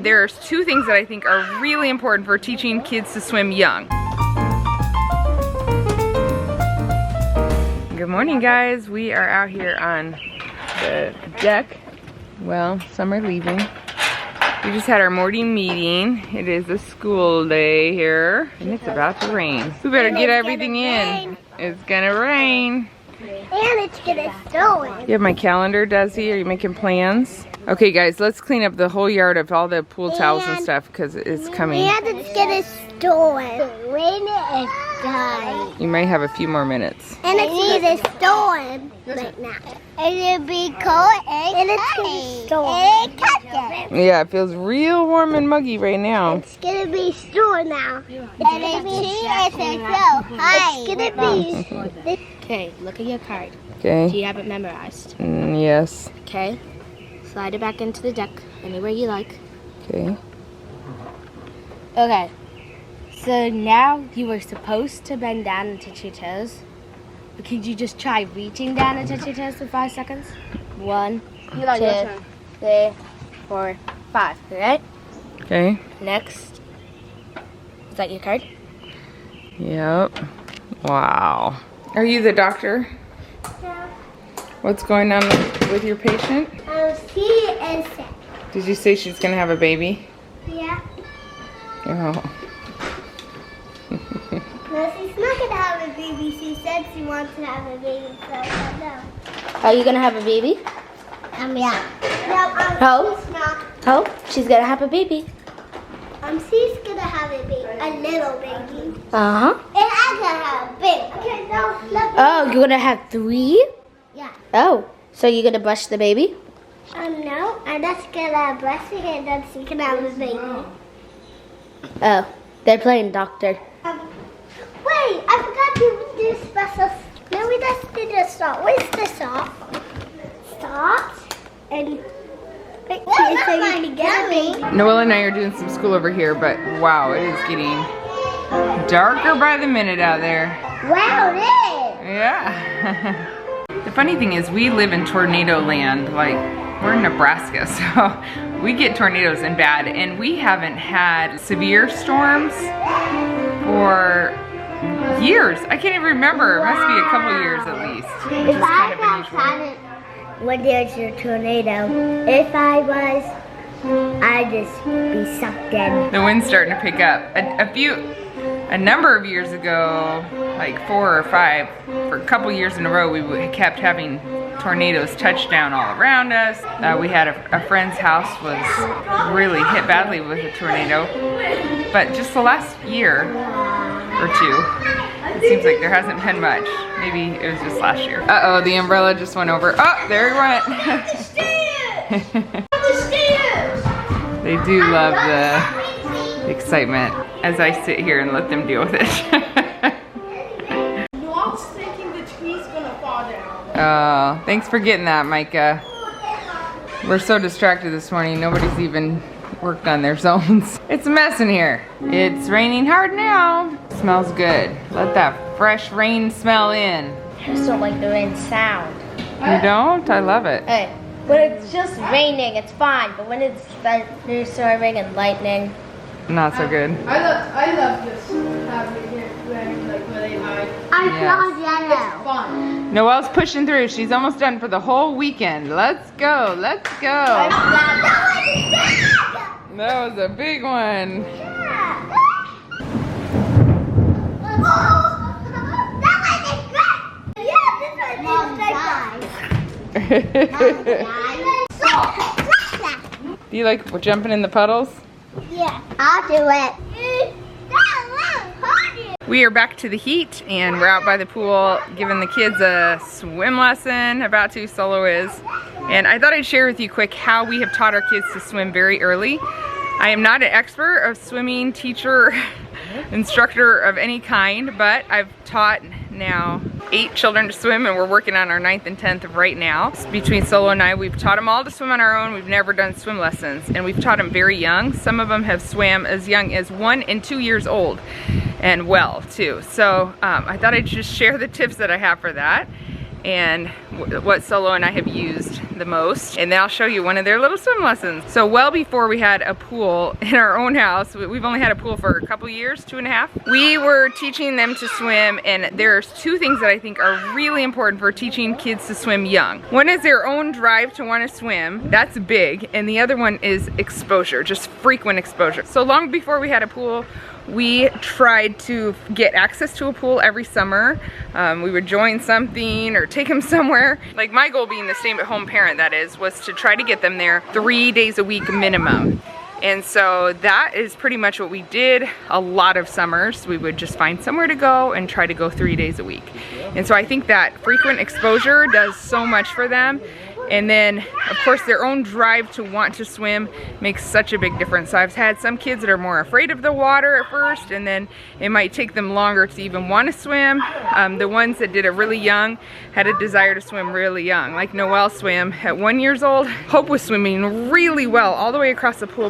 there's two things that I think are really important for teaching kids to swim young. Good morning, guys. We are out here on the deck. Well, some are leaving. We just had our morning meeting. It is a school day here, and it's about to rain. We better get everything in. It's gonna rain. And it's gonna storm. You have my calendar, Desi? Are you making plans? Okay, guys, let's clean up the whole yard of all the pool towels and stuff because it's coming. And it's gonna storm. Rain is dying. You might have a few more minutes. And it's gonna storm right now. And it'll be cold and it's gonna storm. Yeah, it feels real warm and muggy right now. It's gonna be storm now. It's gonna be Okay, look at your card. Okay. Do you have it memorized? Yes. Okay. Slide it back into the deck, anywhere you like. Okay. Okay. So now you were supposed to bend down and touch your toes. But could you just try reaching down and touch your toes for 5 seconds? 1, 2, 3, 4, 5. Alright? Okay. Next. Is that your card? Yep. Wow. Are you the doctor? Yeah. What's going on with your patient? She is sick. Did you say she's gonna have a baby? Yeah. Oh. No, she's not gonna have a baby. She said she wants to have a baby, so I don't know. Are you gonna have a baby? Yeah. No, Oh. she's not. Oh, she's gonna have a baby. She's gonna have a baby, a little baby. Uh-huh. And I'm gonna have a big. Okay, no, let me. Oh, you're gonna have 3? Yeah. Oh, so you're gonna brush the baby? No, I'm just gonna brush it and then she can have a baby. Oh, they're playing doctor. Wait, I forgot to do special. No, we just did the salt. Where's the salt? Salt and. Wait, so you can get a baby. Noelle and I are doing some school over here, but wow, it is getting darker by the minute out there. Wow, it is. Yeah. The funny thing is we live in tornado land, like we're in Nebraska, so we get tornadoes and bad, and we haven't had severe storms for years. I can't even remember. It must be a couple years at least. Which is kind of unusual. When there's a tornado, if I was, I'd just be sucked in. The wind's starting to pick up. A number of years ago, like 4 or 5, for a couple years in a row, we kept having tornadoes touch down all around us. We had a friend's house was really hit badly with a tornado. But just the last year or two, it seems like there hasn't been much. Maybe it was just last year. Uh-oh, the umbrella just went over. Oh, there it went. They do love the excitement as I sit here and let them deal with it. Noelle's thinking the tree's gonna fall down. Oh, thanks for getting that, Micah. We're so distracted this morning, nobody's even worked on their zones. It's a mess in here. It's raining hard now. Smells good. Let that fresh rain smell in. I just don't like the rain sound. You don't? I love it. Hey, when it's just raining, it's fine. But when it's thunderstorming and lightning, Not so good. I love this having it when like when they hide. Yellow. Fun. Noelle's pushing through. She's almost done for the whole weekend. Let's go. Let's go. That was a big one. Do you like jumping in the puddles? Yeah, I'll do it. We are back to the heat and we're out by the pool giving the kids a swim lesson, about to, Solo is. And I thought I'd share with you quick how we have taught our kids to swim very early. I am not an expert of swimming teacher, instructor of any kind, but I've taught now 8 children to swim and we're working on our 9th and 10th right now. Between Solo and I, we've taught them all to swim on our own. We've never done swim lessons and we've taught them very young. Some of them have swam as young as 1 and 2 years old and well too. So I thought I'd just share the tips that I have for that and what Solo and I have used the most, and then I'll show you one of their little swim lessons. So well before we had a pool in our own house, we've only had a pool for a couple years, 2.5. We were teaching them to swim, and there's two things that I think are really important for teaching kids to swim young. One is their own drive to want to swim. That's big. And the other one is exposure, just frequent exposure. So long before we had a pool, we tried to get access to a pool every summer. We would join something or take them somewhere. Like my goal being the stay-at-home parent, that is, was to try to get them there 3 days a week minimum. And so that is pretty much what we did a lot of summers. We would just find somewhere to go and try to go 3 days a week. And so I think that frequent exposure does so much for them. And then, of course, their own drive to want to swim makes such a big difference. So I've had some kids that are more afraid of the water at first, and then it might take them longer to even want to swim. The ones that did it really young had a desire to swim really young. Like Noelle swam at 1 year old. Hope was swimming really well all the way across the pool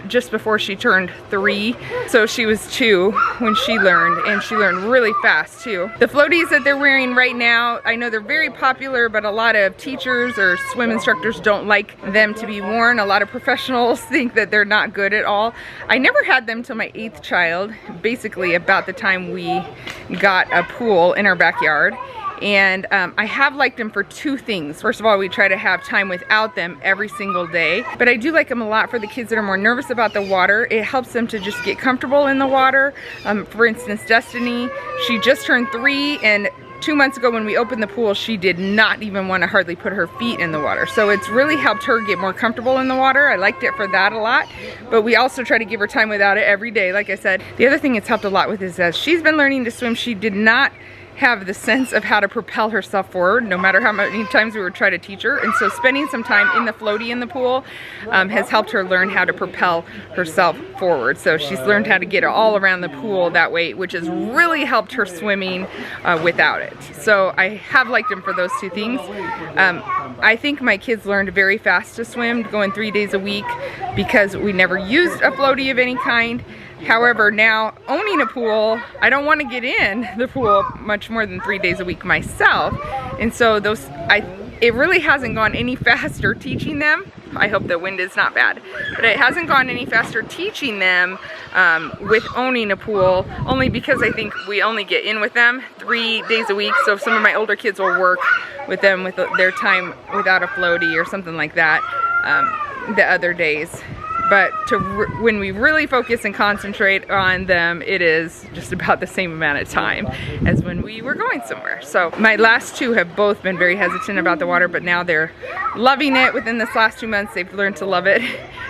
just before she turned 3. So she was 2 when she learned, and she learned really fast too. The floaties that they're wearing right now, I know they're very popular, but a lot of teachers or swim instructors don't like them to be worn. A lot of professionals think that they're not good at all. I never had them till my 8th child, basically about the time we got a pool in our backyard. And I have liked them for 2 things. First of all, we try to have time without them every single day. But I do like them a lot for the kids that are more nervous about the water. It helps them to just get comfortable in the water. For instance, Destiny, she just turned 3, and 2 months ago when we opened the pool, she did not even want to hardly put her feet in the water. So it's really helped her get more comfortable in the water. I liked it for that a lot, but we also try to give her time without it every day, like I said. The other thing it's helped a lot with is as she's been learning to swim, she did not have the sense of how to propel herself forward, no matter how many times we would try to teach her. And so spending some time in the floaty in the pool has helped her learn how to propel herself forward. So she's learned how to get all around the pool that way, which has really helped her swimming without it. So I have liked them for those 2 things. I think my kids learned very fast to swim, going 3 days a week, because we never used a floaty of any kind. However, now owning a pool, I don't want to get in the pool much more than 3 days a week myself. And so it really hasn't gone any faster teaching them. I hope the wind is not bad, but it hasn't gone any faster teaching them with owning a pool, only because I think we only get in with them 3 days a week. So some of my older kids will work with them with their time without a floaty or something like that the other days. But when we really focus and concentrate on them, it is just about the same amount of time as when we were going somewhere. So my last 2 have both been very hesitant about the water, but now they're loving it. Within this last 2 months, they've learned to love it.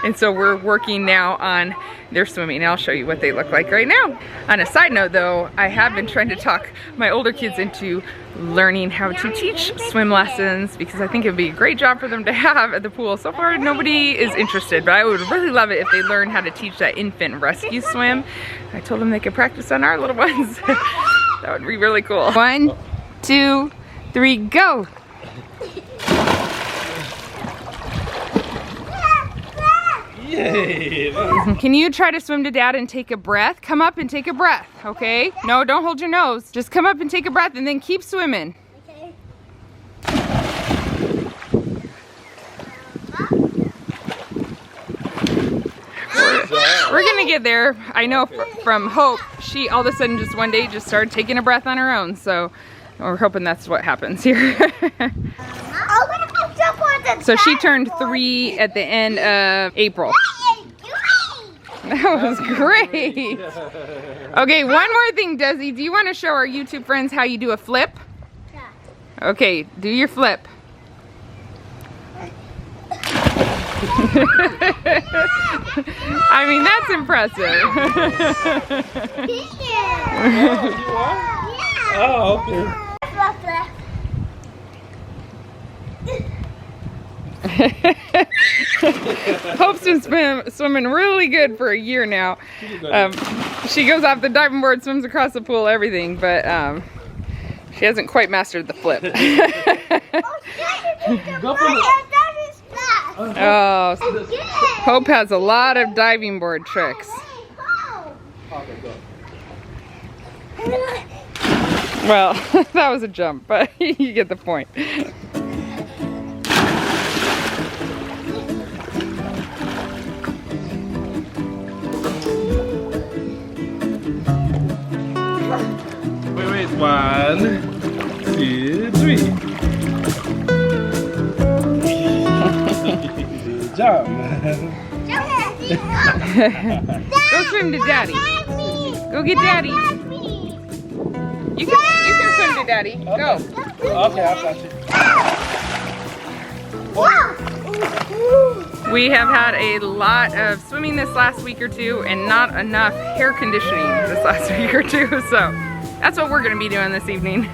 And so we're working now on their swimming. I'll show you what they look like right now. On a side note though, I have been trying to talk my older kids into learning how to teach swim lessons, because I think it'd be a great job for them to have at the pool. So far, nobody is interested, but I would really love it if they learned how to teach that infant rescue swim. I told them they could practice on our little ones. That would be really cool. 1, 2, 3, go. Yay! Can you try to swim to Dad and take a breath? Come up and take a breath, okay? No, don't hold your nose. Just come up and take a breath and then keep swimming. Okay. We're gonna get there. I know from Hope, she all of a sudden just one day just started taking a breath on her own. So we're hoping that's what happens here. So she turned 3 at the end of April. That was great. Okay, one more thing, Desi. Do you want to show our YouTube friends how you do a flip? Yeah. Okay, do your flip. I mean, that's impressive. Oh, okay. Hope's been swimming really good for a year now. She goes off the diving board, swims across the pool, everything, but she hasn't quite mastered the flip. Oh, Hope has a lot of diving board tricks. Well, that was a jump, but you get the point. 1, 2, 3. Good job. Go swim to daddy. Go get daddy. You can swim to daddy. Go. Okay, I've got you. We have had a lot of swimming this last week or two and not enough hair conditioning this last week or two, so that's what we're gonna be doing this evening.